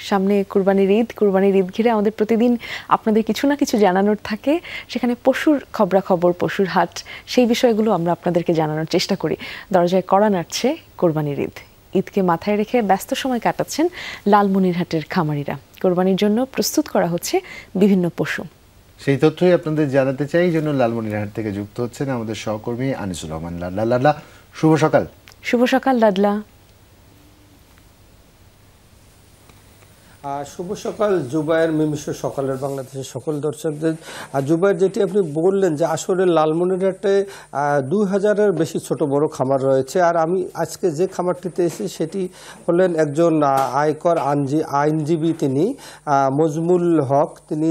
সামনে কুরবানির ঈদ ঘিরে আমাদের প্রতিদিন আপনাদের কিছু না কিছু জানানোর থাকে। সেখানে পশুর খবরাখবর, পশুর হাট, সেই বিষয়গুলো আমরা আপনাদেরকে জানানোর চেষ্টা করি। দরজায় কড়া নাড়ছে কোরবানির ঈদকে মাথায় রেখে ব্যস্ত সময় কাটাচ্ছেন লালমনিরহাটের খামারিরা। কোরবানির জন্য প্রস্তুত করা হচ্ছে বিভিন্ন পশু। সেই তথ্যই আপনাদের জানাতে চাই, এই জন্য লালমনিরহাট থেকে যুক্ত হচ্ছেন আমাদের সহকর্মী আনিসুর রহমান লাডলা। শুভ সকাল। শুভ সকাল লাডলা। শুভ সকাল জুবায়ের, মিমিশ সকালের বাংলাদেশের সকল দর্শকদের। জুবায়ের, যেটি আপনি বললেন যে আসলে লালমনিরহাটে 2000-এর বেশি ছোট বড় খামার রয়েছে, আর আমি আজকে যে খামারটিতে এসেছি সেটি হলেন একজন আয়কর আইনজীবী, তিনি মজমুল হক। তিনি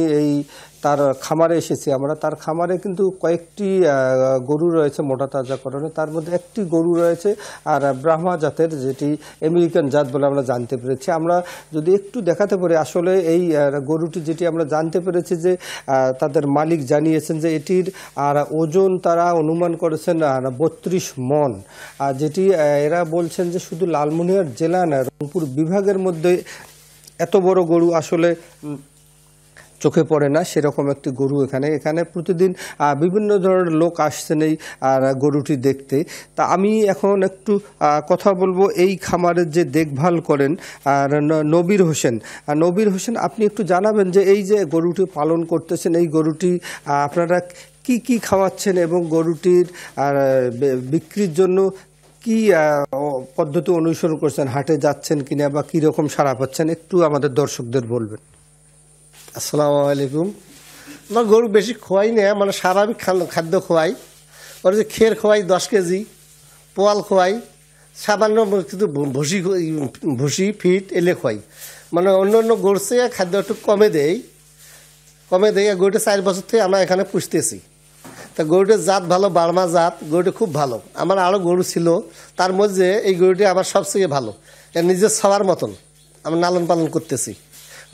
তার খামারে এসেছি আমরা। তার খামারে কিন্তু কয়েকটি গরু রয়েছে মোটা তাজাকরণে, তার মধ্যে একটি গরু রয়েছে আর ব্রাহ্মা জাতের, যেটি আমেরিকান জাত বলে আমরা জানতে পেরেছি। আমরা যদি একটু দেখাতে পারি, আসলে এই গরুটি যেটি আমরা জানতে পেরেছি যে তাদের মালিক জানিয়েছেন যে এটির ওজন তারা অনুমান করেছেন 32 মণ, যেটি এরা বলছেন যে শুধু লালমনিরহাট জেলা না, রংপুর বিভাগের মধ্যে এত বড় গরু আসলে চোখে পড়ে না, সেরকম একটি গরু এখানে প্রতিদিন বিভিন্ন ধরনের লোক আসছেন এই গরুটি দেখতে। তা আমি এখন একটু কথা বলবো এই খামারের যে দেখভাল করেন নবীর হোসেন। আপনি একটু জানাবেন যে এই যে গরুটি পালন করতেছেন, এই গরুটি আপনারা কি খাওয়াচ্ছেন এবং গরুটির বিক্রির জন্য কি পদ্ধতি অনুসরণ করছেন, হাটে যাচ্ছেন কিনা বা কীরকম সাড়া পাচ্ছেন, একটু আমাদের দর্শকদের বলবেন। আসসালামু আলাইকুম। আমার গরু বেশি খোয়াই না, মানে স্বাভাবিক খাদ্য খোয়াই। ওর যে খের খোয়াই 10 কেজি, পোয়াল খোয়াই, সামান্য কিন্তু ভুসি ফিট এলে খোয়াই। মানে অন্য অন্য গরুর চেয়ে খাদ্য একটু কমে দেয়। গরুটা 4 বছর থেকে আমরা এখানে পুষতেছি। তা গরুটার জাত ভালো, বার্মা জাত। গরুটা খুব ভালো। আমার আরও গরু ছিল, তার মধ্যে এই গরুটি আমার সবচেয়ে ভালো। এর নিজের সবার মতন আমি লালন পালন করতেছি।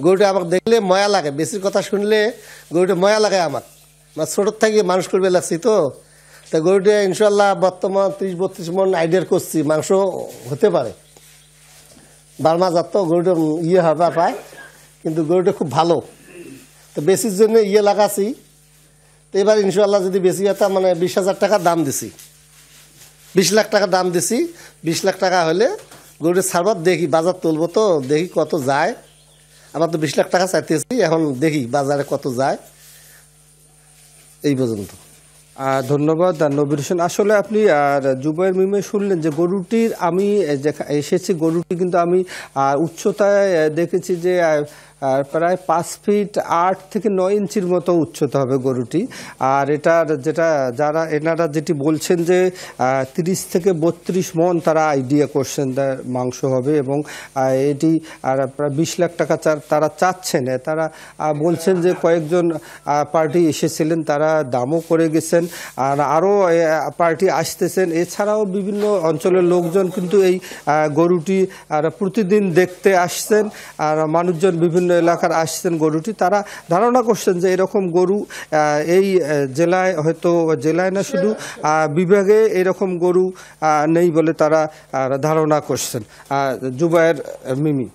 গরুটা আমাকে দেখলে ময়া লাগে, বেশি কথা শুনলে গরুটা ময়া লাগে আমার। ছোটোর থেকে মানুষ করবে লাগছি তো। তা গরুটা ইনশাল্লাহ বর্তমান 30-32 মণ আইডিয়ার করছি, মাংস হতে পারে। বার্মা জাত তো গরুটা হবে পায়, কিন্তু গরুটা খুব ভালো। তো বেশির জন্য লাগাছি। তো এবার ইনশাল্লাহ যদি বেশি হতো, মানে 20,000 টাকা দাম দিছি, 20 লাখ টাকা দাম দিছি। 20 লাখ টাকা হলে গরুটা ছাড়বার দেখি, বাজার তুলবো তো, দেখি কত যায়। আমার তো 20 লাখ টাকা চাইতেছি, এখন দেখি বাজারে কত যায়। এই পর্যন্ত। ধন্যবাদ নবীর হোসেন। আসলে আপনি জুবায়ের মিমে শুনলেন যে গরুটির, আমি এসেছি, গরুটি কিন্তু আমি উচ্চতায় দেখেছি যে প্রায় 5 ফিট 8 থেকে 9 ইঞ্চির মতো উচ্চতা হবে গরুটি। আর এটার এনারা যেটি বলছেন যে 30 থেকে 32 মণ তারা আইডিয়া করছেন তার মাংস হবে, এবং এটি প্রায় 20 লাখ টাকা তারা চাচ্ছেন। তারা বলছেন যে কয়েকজন পার্টি এসেছিলেন, তারা দামও করে গেছেন, আর আরও পার্টি আসতেছেন। এছাড়াও বিভিন্ন অঞ্চলের লোকজন কিন্তু এই গরুটি প্রতিদিন দেখতে আসছেন, আর মানুষজন বিভিন্ন এলাকার আসছেন গরুটি। তারা ধারণা করছেন যে এরকম গরু এই জেলায়, হয়তো জেলায় না শুধু বিভাগে এরকম গরু নেই বলে তারা ধারণা করছেন। জুবায়ের, মিমি।